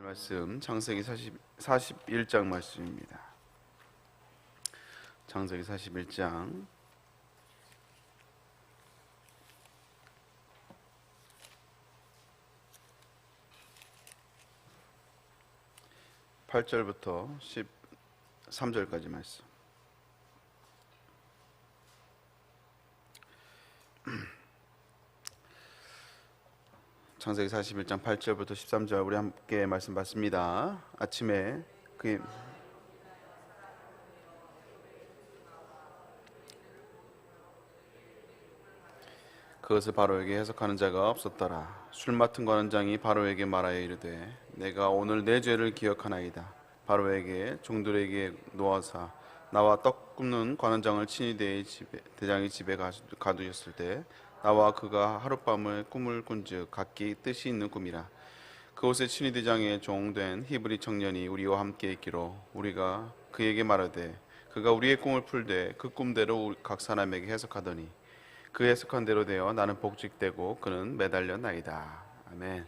말씀 창세기 41장 말씀입니다. 창세기 41장 8절부터 13절까지 말씀. 창세기 41장 8절부터 13절 우리 함께 말씀 받습니다. 아침에 그것을 바로에게 해석하는 자가 없었더라. 술 맡은 관원장이 바로에게 말하여 이르되 내가 오늘 내 죄를 기억하나이다. 바로에게 종들에게 놓아사 나와 떡 굽는 관원장을 친히 대장의 집에 가두셨을 때 나와 그가 하룻밤을 꿈을 꾼즉 각기 뜻이 있는 꿈이라. 그곳에 친히 대장의 종된 히브리 청년이 우리와 함께 있기로 우리가 그에게 말하되 그가 우리의 꿈을 풀되 그 꿈대로 각 사람에게 해석하더니 그 해석한 대로 되어 나는 복직되고 그는 매달렸나이다. 아멘.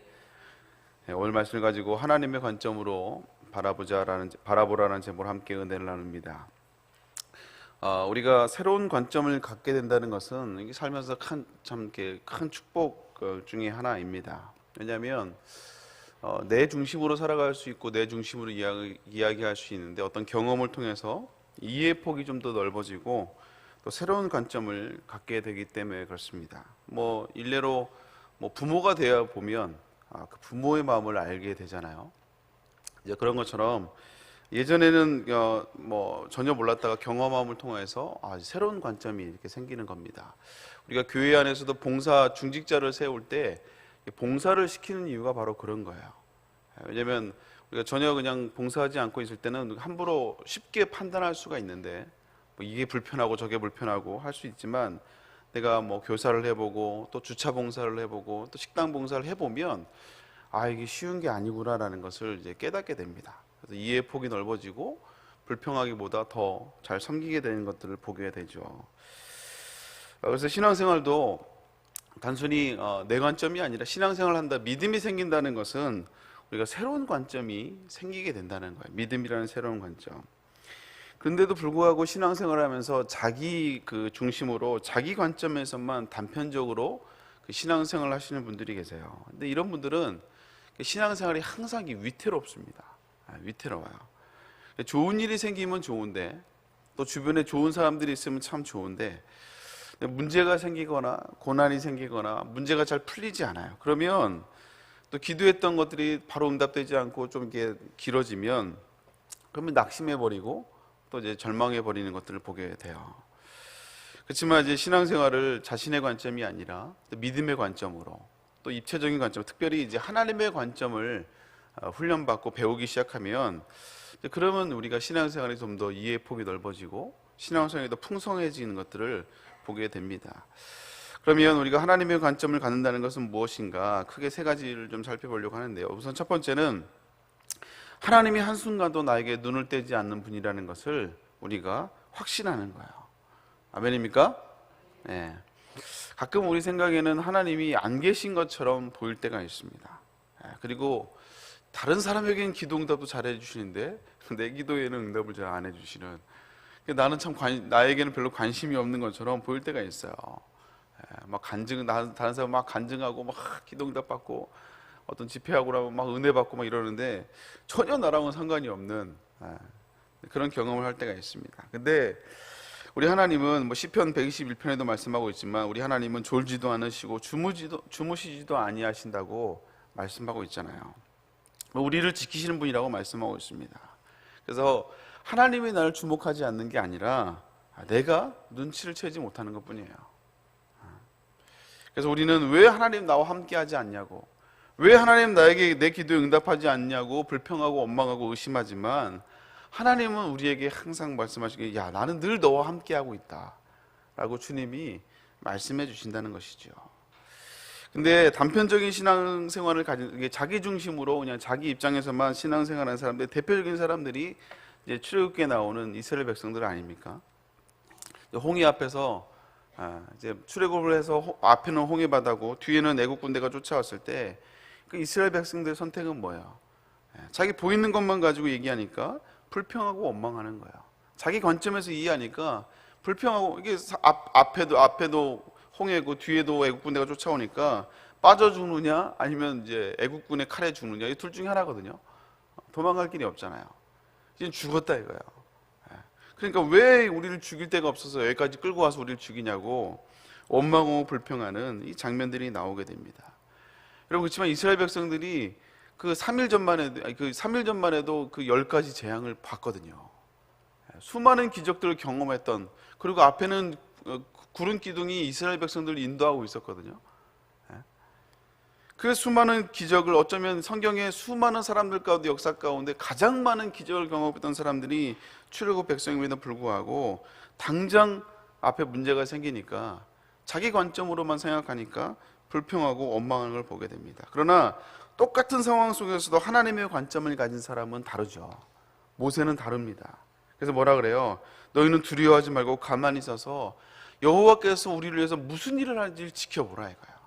오늘 말씀을 가지고 하나님의 관점으로 바라보라는 제목으로 함께 은혜를 나눕니다. 우리가 새로운 관점을 갖게 된다는 것은 살면서 참 큰 축복 중에 하나입니다. 왜냐하면 내 중심으로 살아갈 수 있고 내 중심으로 이야기할 수 있는데 어떤 경험을 통해서 이해의 폭이 좀 더 넓어지고 또 새로운 관점을 갖게 되기 때문에 그렇습니다. 일례로 부모가 되어 보면 그 부모의 마음을 알게 되잖아요. 이제 그런 것처럼 예전에는 전혀 몰랐다가 경험함을 통해서 새로운 관점이 이렇게 생기는 겁니다. 우리가 교회 안에서도 봉사 중직자를 세울 때 봉사를 시키는 이유가 바로 그런 거예요. 왜냐하면 우리가 전혀 그냥 봉사하지 않고 있을 때는 함부로 쉽게 판단할 수가 있는데 이게 불편하고 저게 불편하고 할 수 있지만 내가 교사를 해보고 또 주차 봉사를 해보고 또 식당 봉사를 해보면 이게 쉬운 게 아니구나라는 것을 이제 깨닫게 됩니다. 그래서 이해의 폭이 넓어지고 불평하기보다 더 잘 섬기게 되는 것들을 보게 되죠. 그래서 신앙생활도 단순히 내 관점이 아니라 신앙생활을 한다, 믿음이 생긴다는 것은 우리가 새로운 관점이 생기게 된다는 거예요. 믿음이라는 새로운 관점. 그런데도 불구하고 신앙생활을 하면서 자기 중심으로 자기 관점에서만 단편적으로 신앙생활을 하시는 분들이 계세요. 근데 이런 분들은 신앙생활이 항상 위태롭습니다. 위태로워요. 좋은 일이 생기면 좋은데 또 주변에 좋은 사람들이 있으면 참 좋은데 문제가 생기거나 고난이 생기거나 문제가 잘 풀리지 않아요. 그러면 또 기도했던 것들이 바로 응답되지 않고 좀 이렇게 길어지면 그러면 낙심해버리고 또 이제 절망해버리는 것들을 보게 돼요. 그렇지만 이제 신앙생활을 자신의 관점이 아니라 또 믿음의 관점으로 또 입체적인 관점, 특별히 이제 하나님의 관점을 훈련받고 배우기 시작하면 그러면 우리가 신앙생활이 좀 더 이해의 폭이 넓어지고 신앙생활이 더 풍성해지는 것들을 보게 됩니다. 그러면 우리가 하나님의 관점을 갖는다는 것은 무엇인가? 크게 세 가지를 좀 살펴보려고 하는데요. 우선 첫 번째는 하나님이 한순간도 나에게 눈을 떼지 않는 분이라는 것을 우리가 확신하는 거예요. 아멘입니까? 네. 가끔 우리 생각에는 하나님이 안 계신 것처럼 보일 때가 있습니다. 그리고 다른 사람에게는 기도 응답도 잘 해주시는데 내 기도에는 응답을 잘 안 해주시는, 나는 참 나에게는 별로 관심이 없는 것처럼 보일 때가 있어요. 다른 사람 막 간증하고 막 기도 응답 받고 어떤 집회하고 나면 막 은혜 받고 이러는데 전혀 나랑은 상관이 없는 그런 경험을 할 때가 있습니다. 근데 우리 하나님은 시편 121편에도 말씀하고 있지만 우리 하나님은 졸지도 않으시고 주무시지도 아니하신다고 말씀하고 있잖아요. 우리를 지키시는 분이라고 말씀하고 있습니다. 그래서 하나님이 나를 주목하지 않는 게 아니라 내가 눈치를 채지 못하는 것뿐이에요. 그래서 우리는 왜 하나님 나와 함께 하지 않냐고, 왜 하나님 나에게 내 기도에 응답하지 않냐고 불평하고 원망하고 의심하지만 하나님은 우리에게 항상 말씀하시기에 나는 늘 너와 함께하고 있다 라고 주님이 말씀해 주신다는 것이죠. 근데 단편적인 신앙생활을 가진, 자기 중심으로 그냥 자기 입장에서만 신앙생활하는 사람들, 대표적인 사람들이 이제 출애굽기에 나오는 이스라엘 백성들 아닙니까? 홍해 앞에서 이제 출애굽을 해서 앞에는 홍해 바다고 뒤에는 애국 군대가 쫓아왔을 때 그 이스라엘 백성들의 선택은 뭐예요? 자기 보이는 것만 가지고 얘기하니까 불평하고 원망하는 거예요. 자기 관점에서 이해하니까 불평하고, 이게 앞에도 홍해고 뒤에도 애국 군대가 쫓아오니까 빠져 죽느냐 아니면 이제 애국군의 칼에 죽느냐, 이 둘 중에 하나거든요. 도망갈 길이 없잖아요. 이제 죽었다 이거예요. 그러니까 왜 우리를 죽일 데가 없어서 여기까지 끌고 와서 우리를 죽이냐고 원망하고 불평하는 이 장면들이 나오게 됩니다. 여러분, 그렇지만 이스라엘 백성들이 그 3일 전만 해도 그 10가지 재앙을 봤거든요. 수많은 기적들을 경험했던, 그리고 앞에는 구름 기둥이 이스라엘 백성들을 인도하고 있었거든요. 그 수많은 기적을, 어쩌면 성경의 수많은 사람들 가운데, 역사 가운데 가장 많은 기적을 경험했던 사람들이 출애굽 백성임에도 불구하고 당장 앞에 문제가 생기니까 자기 관점으로만 생각하니까 불평하고 원망하는 걸 보게 됩니다. 그러나 똑같은 상황 속에서도 하나님의 관점을 가진 사람은 다르죠. 모세는 다릅니다. 그래서 뭐라 그래요? 너희는 두려워하지 말고 가만히 있어서 여호와께서 우리를 위해서 무슨 일을 하는지 지켜보라 이거예요.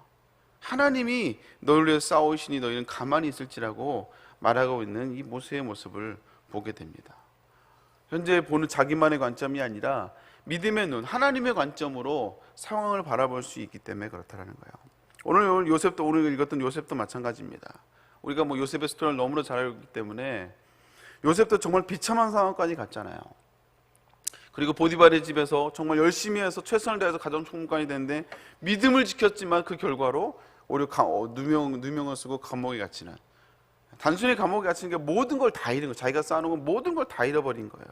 하나님이 너희를 위해 싸우시니 너희는 가만히 있을지라고 말하고 있는 이 모세의 모습을 보게 됩니다. 현재 보는 자기만의 관점이 아니라 믿음의 눈, 하나님의 관점으로 상황을 바라볼 수 있기 때문에 그렇다는 거예요. 오늘 요셉도, 오늘 읽었던 요셉도 마찬가지입니다. 우리가 뭐 요셉의 스토리를 너무나 잘 알기 때문에 요셉도 정말 비참한 상황까지 갔잖아요. 그리고 보디발의 집에서 정말 열심히 해서 최선을 다해서 가정 총무관이 됐는데 믿음을 지켰지만 그 결과로 오히려 누명을 쓰고 감옥에 갇히는, 단순히 감옥에 갇히는 게 모든 걸 다 잃은 거예요. 자기가 쌓아놓은 건 모든 걸 다 잃어버린 거예요.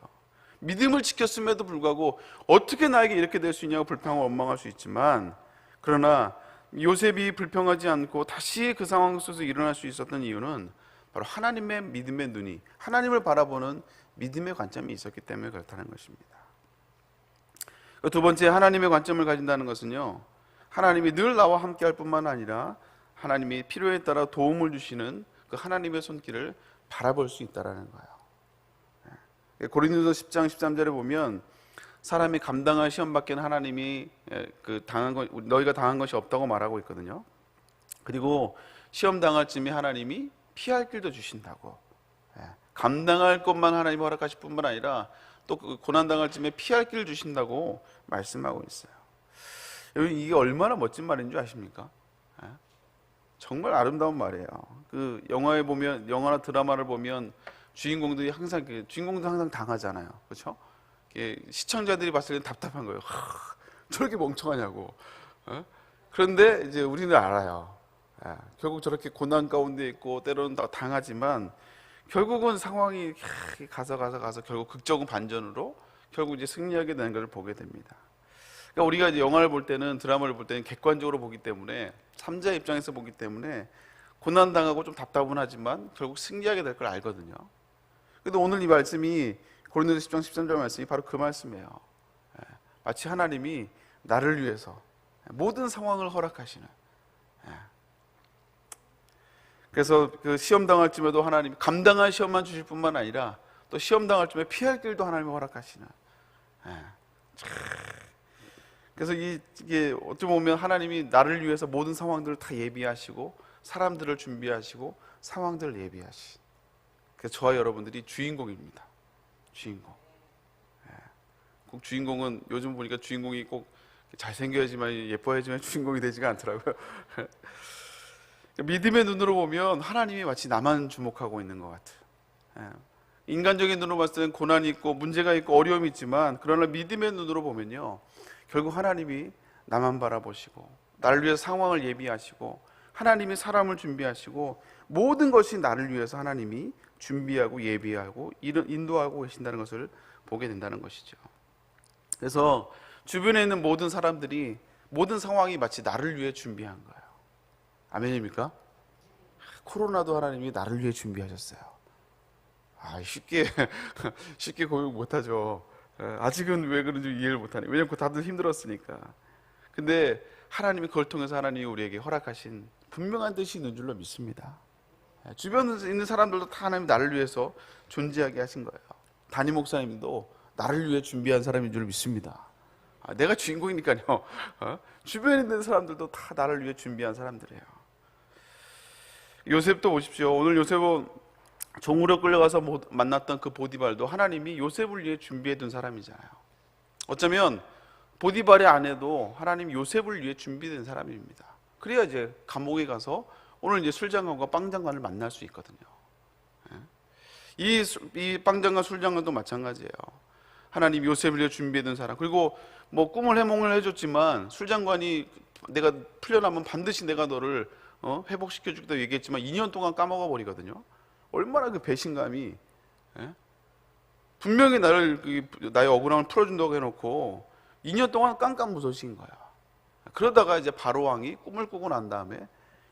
믿음을 지켰음에도 불구하고 어떻게 나에게 이렇게 될 수 있냐고 불평하고 원망할 수 있지만, 그러나 요셉이 불평하지 않고 다시 그 상황 속에서 일어날 수 있었던 이유는 바로 하나님의 믿음의 눈이, 하나님을 바라보는 믿음의 관점이 있었기 때문에 그렇다는 것입니다. 두 번째, 하나님의 관점을 가진다는 것은요, 하나님이 늘 나와 함께 할 뿐만 아니라 하나님이 필요에 따라 도움을 주시는 그 하나님의 손길을 바라볼 수 있다는 거예요. 고린도서 10장 13절에 보면 사람이 감당할 시험 밖에는 하나님이 너희가 당한 것이 없다고 말하고 있거든요. 그리고 시험 당할 쯤에 하나님이 피할 길도 주신다고, 감당할 것만 하나님이 허락하실 뿐만 아니라 또 고난 당할 쯤에 피할 길을 주신다고 말씀하고 있어요. 여러분, 이게 얼마나 멋진 말인 줄 아십니까? 정말 아름다운 말이에요. 그 영화나 드라마를 보면 주인공도 항상 당하잖아요. 그렇죠? 시청자들이 봤을 때 답답한 거예요. 저렇게 멍청하냐고. 그런데 이제 우리는 알아요. 결국 저렇게 고난 가운데 있고 때로는 다 당하지만 결국은 상황이 가서 결국 극적인 반전으로 결국 이제 승리하게 되는 것을 보게 됩니다. 그러니까 우리가 이제 영화를 볼 때는, 드라마를 볼 때는 객관적으로 보기 때문에, 3자 입장에서 보기 때문에 고난 당하고 좀 답답은 하지만 결국 승리하게 될 걸 알거든요. 그런데 오늘 이 말씀이, 고린도서 10장 13절 말씀이 바로 그 말씀이에요. 마치 하나님이 나를 위해서 모든 상황을 허락하시는, 그래서 그 시험 당할 쯤에도 하나님이 감당할 시험만 주실 뿐만 아니라 또 시험 당할 쯤에 피할 길도 하나님이 허락하시는, 그래서 이게 어떻게 보면 하나님이 나를 위해서 모든 상황들을 다 예비하시고 사람들을 준비하시고 상황들을 예비하시. 그래서 저와 여러분들이 주인공입니다. 주인공. 꼭 주인공은, 요즘 보니까 주인공이 꼭 잘생겨야지만, 예뻐야지만 주인공이 되지가 않더라고요. 믿음의 눈으로 보면 하나님이 마치 나만 주목하고 있는 것 같아요. 인간적인 눈으로 봤을 때는 고난이 있고 문제가 있고 어려움이 있지만, 그러나 믿음의 눈으로 보면요, 결국 하나님이 나만 바라보시고 나를 위해서 상황을 예비하시고 하나님이 사람을 준비하시고 모든 것이 나를 위해서 하나님이 준비하고 예비하고 인도하고 계신다는 것을 보게 된다는 것이죠. 그래서 주변에 있는 모든 사람들이, 모든 상황이 마치 나를 위해 준비한 거예요. 아멘입니까? 코로나도 하나님이 나를 위해 준비하셨어요. 쉽게 고백 못하죠. 아직은 왜 그런지 이해를 못하네. 왜냐면 다들 힘들었으니까. 근데 하나님이 그걸 통해서 하나님이 우리에게 허락하신 분명한 뜻이 있는 줄로 믿습니다. 주변에 있는 사람들도 다 하나님이 나를 위해서 존재하게 하신 거예요. 담임 목사님도 나를 위해 준비한 사람인 줄 믿습니다. 내가 주인공이니까요. 주변에 있는 사람들도 다 나를 위해 준비한 사람들이에요. 요셉도 보십시오. 오늘 요셉은 종으로 끌려가서 만났던 그 보디발도 하나님이 요셉을 위해 준비해 둔 사람이잖아요. 어쩌면 보디발의 아내도 하나님 요셉을 위해 준비된 사람입니다. 그래야 이제 감옥에 가서 오늘 이제 술장관과 빵장관을 만날 수 있거든요. 이 빵장관 술장관도 마찬가지예요. 하나님 요셉을 위해 준비해 둔 사람. 그리고 뭐 꿈을 해몽을 해줬지만 술장관이 내가 풀려나면 반드시 내가 너를 회복시켜 주겠다고 얘기했지만 2년 동안 까먹어 버리거든요. 얼마나 그 배신감이, 분명히 나의 억울함을 풀어준다고 해놓고 2년 동안 깜깜무소식인 거야. 그러다가 이제 바로 왕이 꿈을 꾸고 난 다음에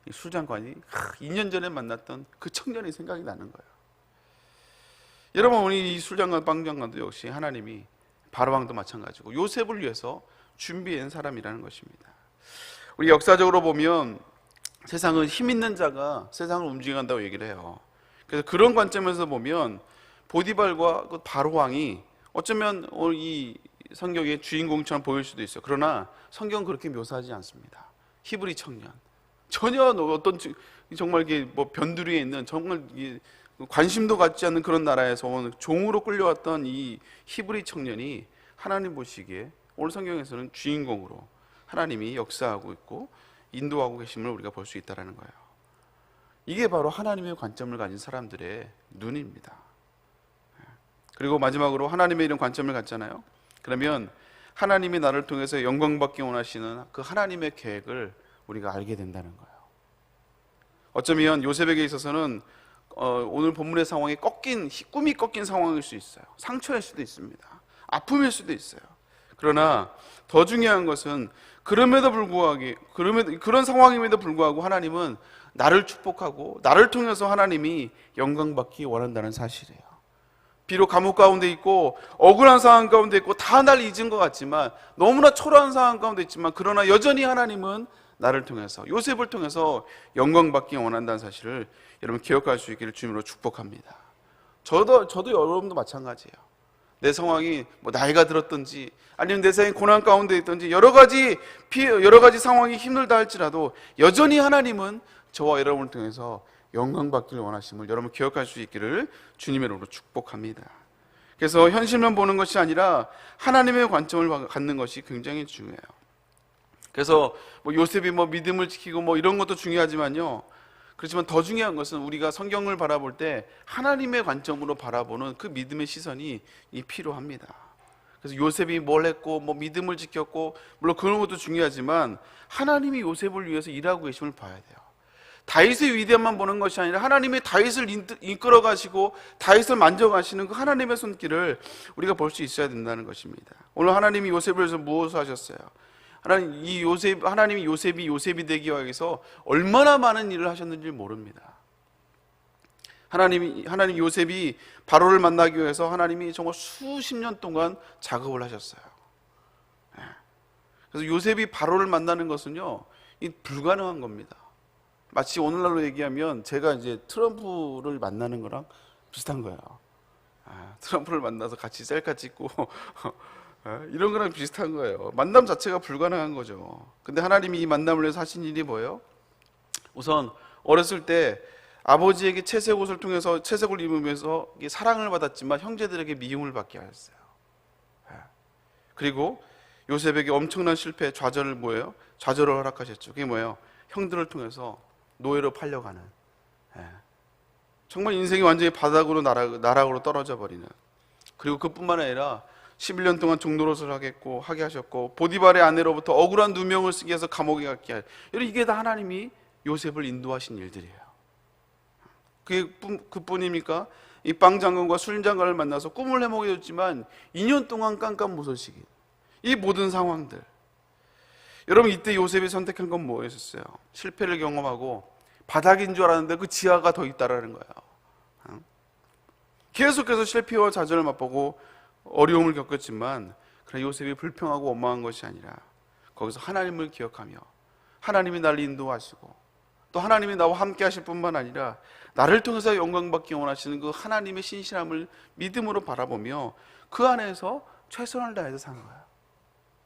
이 술장관이 2년 전에 만났던 그 청년이 생각이 나는 거예요. 여러분, 우리 이 술장관 빵장관도 역시 하나님이 바로 왕도 마찬가지고 요셉을 위해서 준비한 사람이라는 것입니다. 우리 역사적으로 보면 세상은 힘 있는 자가 세상을 움직인다고 얘기를 해요. 그래서 그런 관점에서 보면 보디발과 그 바로 왕이 어쩌면 이 성경의 주인공처럼 보일 수도 있어요. 그러나 성경은 그렇게 묘사하지 않습니다. 히브리 청년, 전혀 어떤 정말 이게 뭐 변두리에 있는 정말 관심도 갖지 않는 그런 나라에서 온 종으로 끌려왔던 이 히브리 청년이 하나님 보시기에 오늘 성경에서는 주인공으로 하나님이 역사하고 있고 인도하고 계심을 우리가 볼 수 있다는 거예요. 이게 바로 하나님의 관점을 가진 사람들의 눈입니다. 그리고 마지막으로 하나님의 이런 관점을 갖잖아요. 그러면 하나님이 나를 통해서 영광받기 원하시는 그 하나님의 계획을 우리가 알게 된다는 거예요. 어쩌면 요셉에게 있어서는 오늘 본문의 상황이 꿈이 꺾인 상황일 수 있어요. 상처일 수도 있습니다. 아픔일 수도 있어요. 그러나 더 중요한 것은 그럼에도 불구하고 그런 상황임에도 불구하고 하나님은 나를 축복하고 나를 통해서 하나님이 영광받기 원한다는 사실이에요. 비록 감옥 가운데 있고 억울한 상황 가운데 있고 다 날 잊은 것 같지만, 너무나 초라한 상황 가운데 있지만, 그러나 여전히 하나님은 나를 통해서, 요셉을 통해서 영광받기 원한다는 사실을 여러분 기억할 수 있기를 주님으로 축복합니다. 저도 여러분도 마찬가지예요. 내 상황이 뭐 나이가 들었든지 아니면 내 생에 고난 가운데 있든지 여러 가지 상황이 힘들다 할지라도 여전히 하나님은 저와 여러분을 통해서 영광받기를 원하심을 여러분 기억할 수 있기를 주님의 이름으로 축복합니다. 그래서 현실만 보는 것이 아니라 하나님의 관점을 갖는 것이 굉장히 중요해요. 그래서 뭐 요셉이 뭐 믿음을 지키고 뭐 이런 것도 중요하지만요, 그렇지만 더 중요한 것은 우리가 성경을 바라볼 때 하나님의 관점으로 바라보는 그 믿음의 시선이 필요합니다. 그래서 요셉이 뭘 했고 뭐 믿음을 지켰고 물론 그런 것도 중요하지만 하나님이 요셉을 위해서 일하고 계심을 봐야 돼요. 다윗의 위대함만 보는 것이 아니라 하나님의 다윗을 이끌어 가시고 다윗을 만져가시는 그 하나님의 손길을 우리가 볼 수 있어야 된다는 것입니다. 오늘 하나님이 요셉을 위해서 무엇을 하셨어요? 하나님이 요셉이 되기 위해서 얼마나 많은 일을 하셨는지 모릅니다. 하나님 요셉이 바로를 만나기 위해서 하나님이 정말 수십 년 동안 작업을 하셨어요. 그래서 요셉이 바로를 만나는 것은요, 불가능한 겁니다. 마치 오늘날로 얘기하면 제가 이제 트럼프를 만나는 거랑 비슷한 거예요. 트럼프를 만나서 같이 셀카 찍고 이런 거랑 비슷한 거예요. 만남 자체가 불가능한 거죠. 근데 하나님이 이 만남을 위해서 하신 일이 뭐예요? 우선 어렸을 때 아버지에게 채색 옷을 통해서 채색을 입으면서 사랑을 받았지만 형제들에게 미움을 받게 하셨어요. 그리고 요셉에게 엄청난 실패, 좌절을 뭐예요? 좌절을 허락하셨죠. 그게 뭐예요? 형들을 통해서 노예로 팔려가는, 정말 인생이 완전히 바닥으로 나락으로 떨어져 버리는, 그리고 그뿐만 아니라 11년 동안 종노릇을 하게 하셨고 보디발의 아내로부터 억울한 누명을 쓰게 해서 감옥에 갔게 하셨고, 이게 다 하나님이 요셉을 인도하신 일들이에요. 그뿐입니까? 이 빵장관과 술장관을 만나서 꿈을 해먹여줬지만 2년 동안 깜깜무소식인 이 모든 상황들, 여러분 이때 요셉이 선택한 건 뭐였었어요? 실패를 경험하고 바닥인 줄 알았는데 그 지하가 더 있다라는 거예요. 계속해서 실패와 좌절을 맛보고 어려움을 겪었지만, 그러나 요셉이 불평하고 원망한 것이 아니라 거기서 하나님을 기억하며 하나님이 나를 인도하시고 또 하나님이 나와 함께 하실 뿐만 아니라 나를 통해서 영광받기 원하시는 그 하나님의 신실함을 믿음으로 바라보며 그 안에서 최선을 다해서 사는 거예요.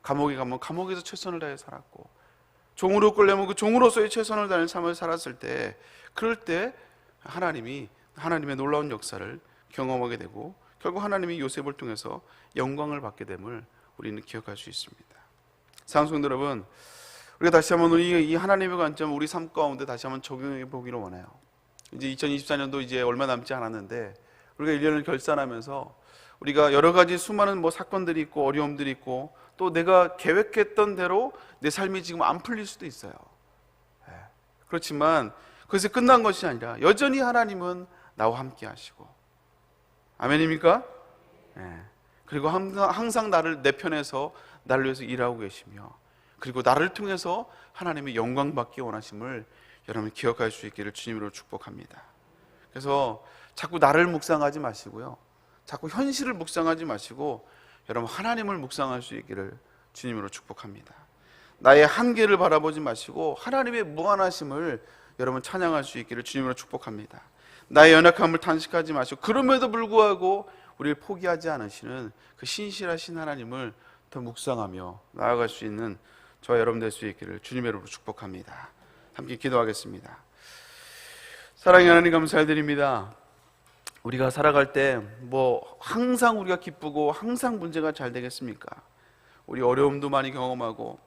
감옥에 가면 감옥에서 최선을 다해 살았고, 종으로 끌려면 그 종으로서의 최선을 다하는 삶을 살았을 때, 그럴 때 하나님이 하나님의 놀라운 역사를 경험하게 되고 결국 하나님이 요셉을 통해서 영광을 받게 됨을 우리는 기억할 수 있습니다. 사랑하는 성도 여러분, 우리가 다시 한번 우리 이 하나님의 관점 우리 삶 가운데 다시 한번 적용해 보기를 원해요. 이제 2024년도 이제 얼마 남지 않았는데 우리가 1년을 결산하면서 우리가 여러 가지 수많은 사건들이 있고 어려움들이 있고 또 내가 계획했던 대로 내 삶이 지금 안 풀릴 수도 있어요. 그렇지만 그것이 끝난 것이 아니라 여전히 하나님은 나와 함께 하시고, 아멘입니까? 그리고 항상 나를 내 편에서 나를 위해서 일하고 계시며, 그리고 나를 통해서 하나님의 영광 받기 원하심을 여러분 기억할 수 있기를 주님으로 축복합니다. 그래서 자꾸 나를 묵상하지 마시고요, 자꾸 현실을 묵상하지 마시고 여러분 하나님을 묵상할 수 있기를 주님으로 축복합니다. 나의 한계를 바라보지 마시고 하나님의 무한하심을 여러분 찬양할 수 있기를 주님으로 축복합니다. 나의 연약함을 탄식하지 마시고 그럼에도 불구하고 우리를 포기하지 않으시는 그 신실하신 하나님을 더 묵상하며 나아갈 수 있는 저와 여러분 될 수 있기를 주님의 이름으로 축복합니다. 함께 기도하겠습니다. 사랑의 하나님 감사드립니다. 우리가 살아갈 때 항상 우리가 기쁘고 항상 문제가 잘 되겠습니까? 우리 어려움도 많이 경험하고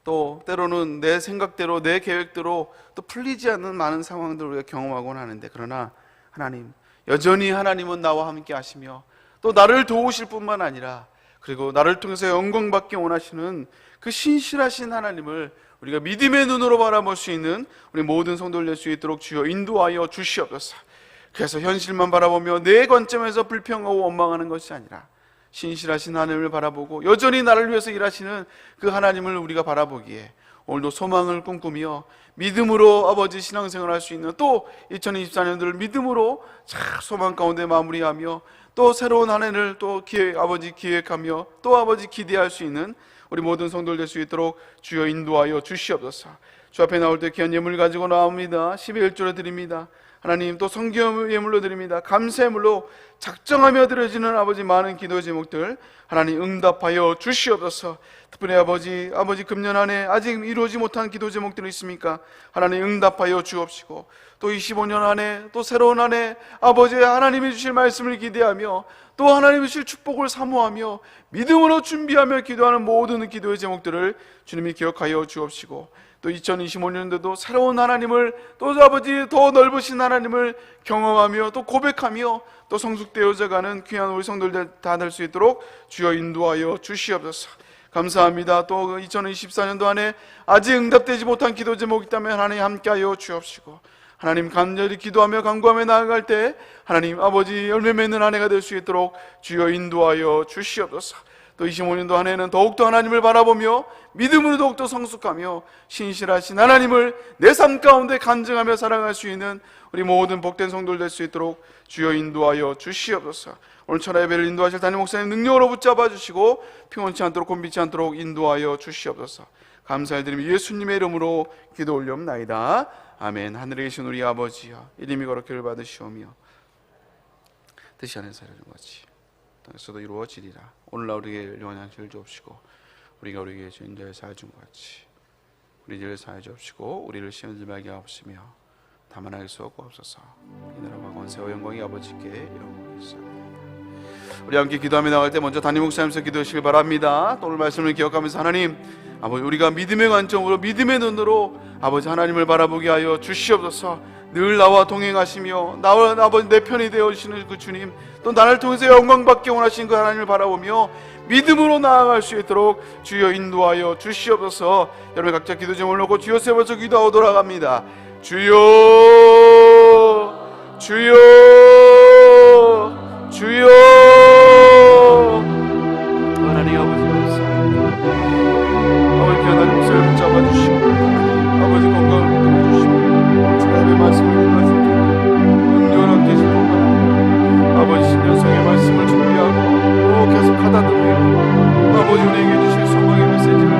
또 때로는 내 생각대로 내 계획대로 또 풀리지 않는 많은 상황들을 우리가 경험하곤 하는데, 그러나 하나님, 여전히 하나님은 나와 함께 하시며 또 나를 도우실 뿐만 아니라 그리고 나를 통해서 영광 받기 원하시는 그 신실하신 하나님을 우리가 믿음의 눈으로 바라볼 수 있는 우리 모든 성도들 될 수 있도록 주여 인도하여 주시옵소서. 그래서 현실만 바라보며 내 관점에서 불평하고 원망하는 것이 아니라 신실하신 하나님을 바라보고 여전히 나를 위해서 일하시는 그 하나님을 우리가 바라보기에 오늘도 소망을 꿈꾸며 믿음으로 아버지 신앙생활을 할 수 있는, 또 2024년도를 믿음으로 소망 가운데 마무리하며 또 새로운 한 해를 또 아버지 기획하며 또 아버지 기대할 수 있는 우리 모든 성도들 될 수 있도록 주여 인도하여 주시옵소서. 주 앞에 나올 때 귀한 예물 가지고 나옵니다. 11조를 드립니다. 하나님, 또 성경 예물로 드립니다. 감사예물로 작정하며 드려지는 아버지 많은 기도 제목들 하나님 응답하여 주시옵소서. 특별히 아버지 금년 안에 아직 이루어지 못한 기도 제목들이 있습니까? 하나님 응답하여 주옵시고, 또 25년 안에 또 새로운 한 해 아버지 하나님이 주실 말씀을 기대하며 또 하나님이 주실 축복을 사모하며 믿음으로 준비하며 기도하는 모든 기도의 제목들을 주님이 기억하여 주옵시고, 또 2025년도도 새로운 하나님을 또 아버지 더 넓으신 하나님을 경험하며 또 고백하며 또 성숙되어져 가는 귀한 우리 성도들 다 될 수 있도록 주여 인도하여 주시옵소서. 감사합니다. 또 2024년도 안에 아직 응답되지 못한 기도 제목이 있다면 하나님 함께하여 주옵시고, 하나님 간절히 기도하며 간구하며 나아갈 때 하나님 아버지 열매 맺는 한 해가 될 수 있도록 주여 인도하여 주시옵소서. 또 25년도 한 해는 더욱더 하나님을 바라보며 믿음으로 더욱더 성숙하며 신실하신 하나님을 내 삶 가운데 간증하며 사랑할 수 있는 우리 모든 복된 성도들 될 수 있도록 주여 인도하여 주시옵소서. 오늘 천하 예배를 인도하실 담임 목사님 능력으로 붙잡아 주시고 피곤치 않도록 곤비치 않도록 인도하여 주시옵소서. 감사드리며 예수님의 이름으로 기도 올려옵나이다. 아멘. 하늘에 계신 우리 아버지여, 이름이 거룩히를 받으시오며 뜻이 안에서 이루어진 것이 땅에서도 이루어지리라. 오늘날 우리에게 영원한 양식을 주옵시고 우리가 우리에게 죄인 자의 사하여 준 것 같이 우리 죄를 사하여 주옵시고 우리를 시험에 들게 말게 하옵시며 다만 하길 수 없고 없어서 이 나라와 권세와 영광이 아버지께 영원히 있사옵나이다. 우리 함께 기도하며 나갈 때 먼저 담임 목사님께서 기도하시길 바랍니다. 또 오늘 말씀을 기억하면서 하나님 아버지, 우리가 믿음의 관점으로 믿음의 눈으로 아버지 하나님을 바라보게 하여 주시옵소서. 늘 나와 동행하시며 나와 아버지 내 편이 되어주시는 그 주님, 또 나를 통해서 영광받기 원하시는 그 하나님을 바라보며 믿음으로 나아갈 수 있도록 주여 인도하여 주시옵소서. 여러분 각자 기도 제목을 놓고 주여 세 번째 기도하고 돌아갑니다. 주여 주여 주여. 하나님 아버지 감사합니다. 아버지 하나님 목소리를 붙잡아주시고 아버지 건강을 붙들어주시고 주님의 말씀을 인도하실 때 능력을 함께 해주실 뿐만 아버지 신년성의 말씀을 준비하고 또 계속 가다듬으며 아버지 우리에게 주실 소망의 메시지를